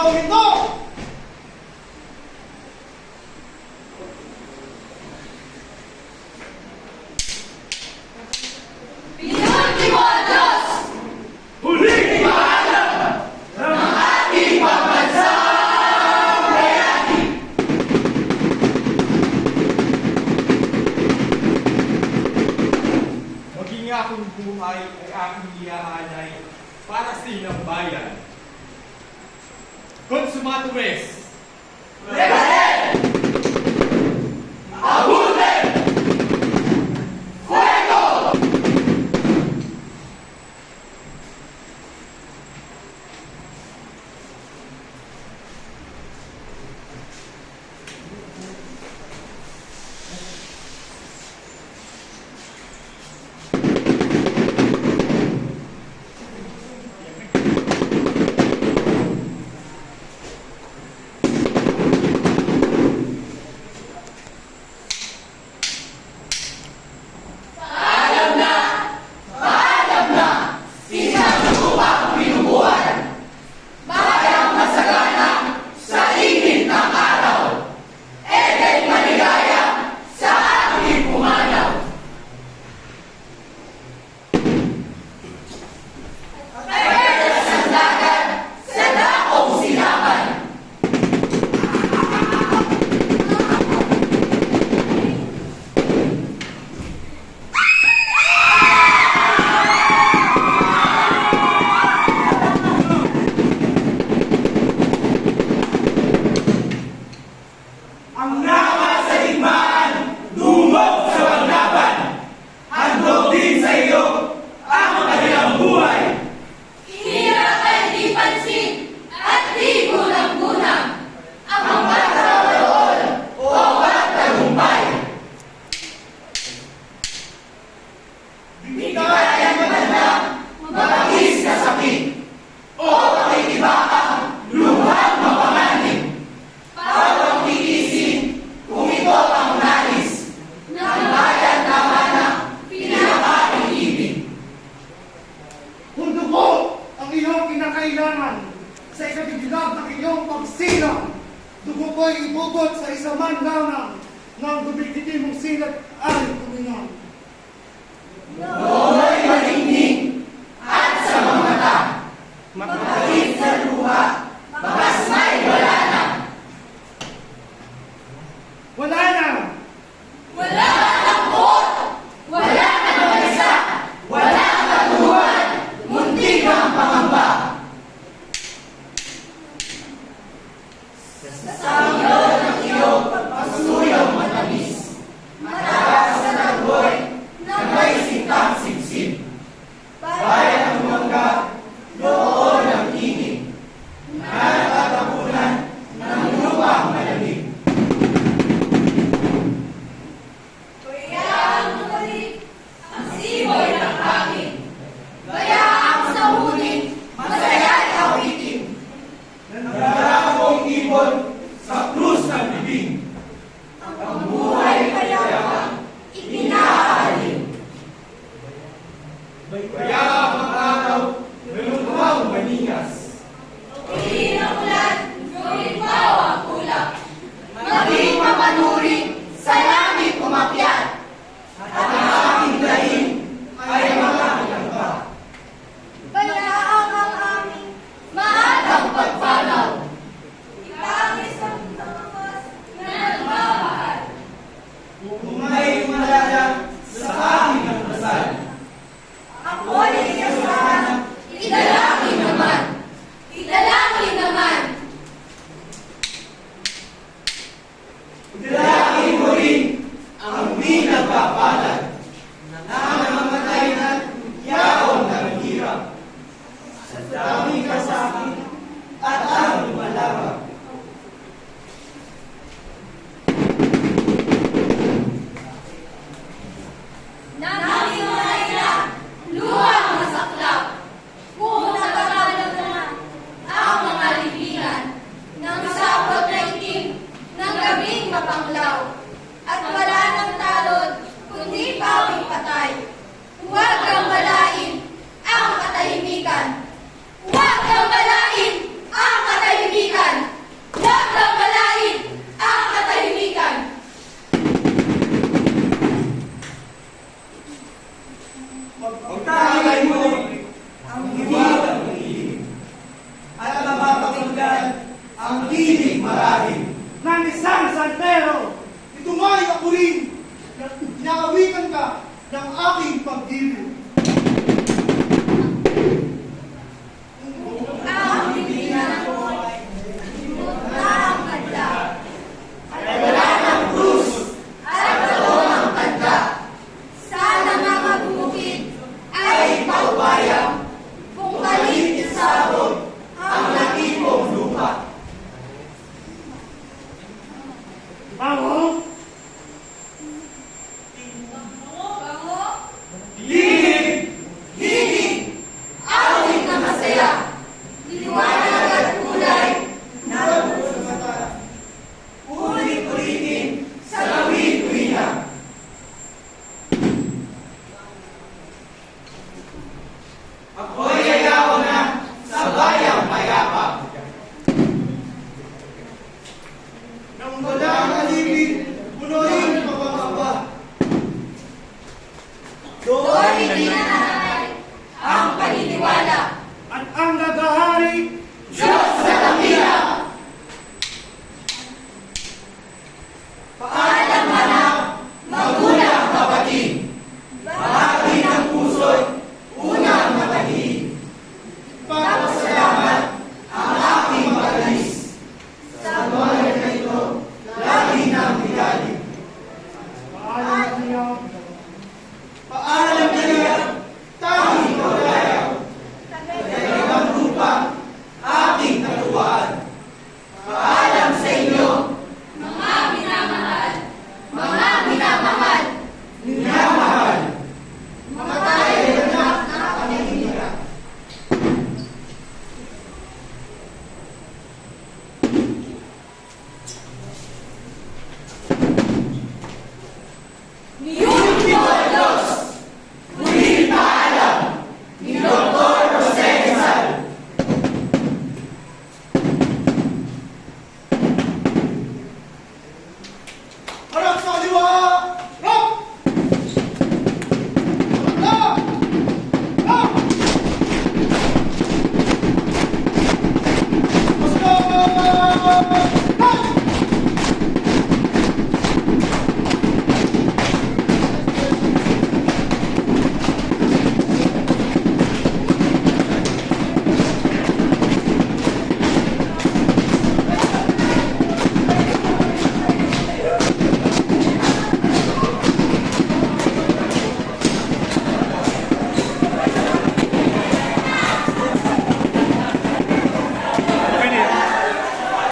huminto! Pinultimo ados! Huling paalam ng ating pambansang bayani. Maging akong buhay ay aking iaanay para sa ilang bayan. Consumato res! Rebelde! Abunde! Fuego! Ang laban sa digmaan, dumog sa paglaban. Handog din sa iyo ang kanilang buhay. Hirap ay di pansin at di gunang-gunang ang pagkakaroon o pagtagumpay. Di kaya magandang mabagis na sakit o pakikibakang luhang mapanganib. Bawang tiisin kung ito ang nais ng bayan na manang pinakaibig. Kung dugo ang iyong kinakailangan sa ikadidilag ng iyong pagsilang, dugo ko'y ibugot sa isa man lamang ng dumigiti mong silat ay kuminang. Nooy maningning at sa mga mata, magkakit sa luha, bakas may wala na. Wala na! Wala kang lambot, wala kang mag-isa, wala kang katuhan, muntik ang pangamba. Sa iyo ng iyong pagsuyong matamis, mataas na tagboy na may sintang-sinso. Ako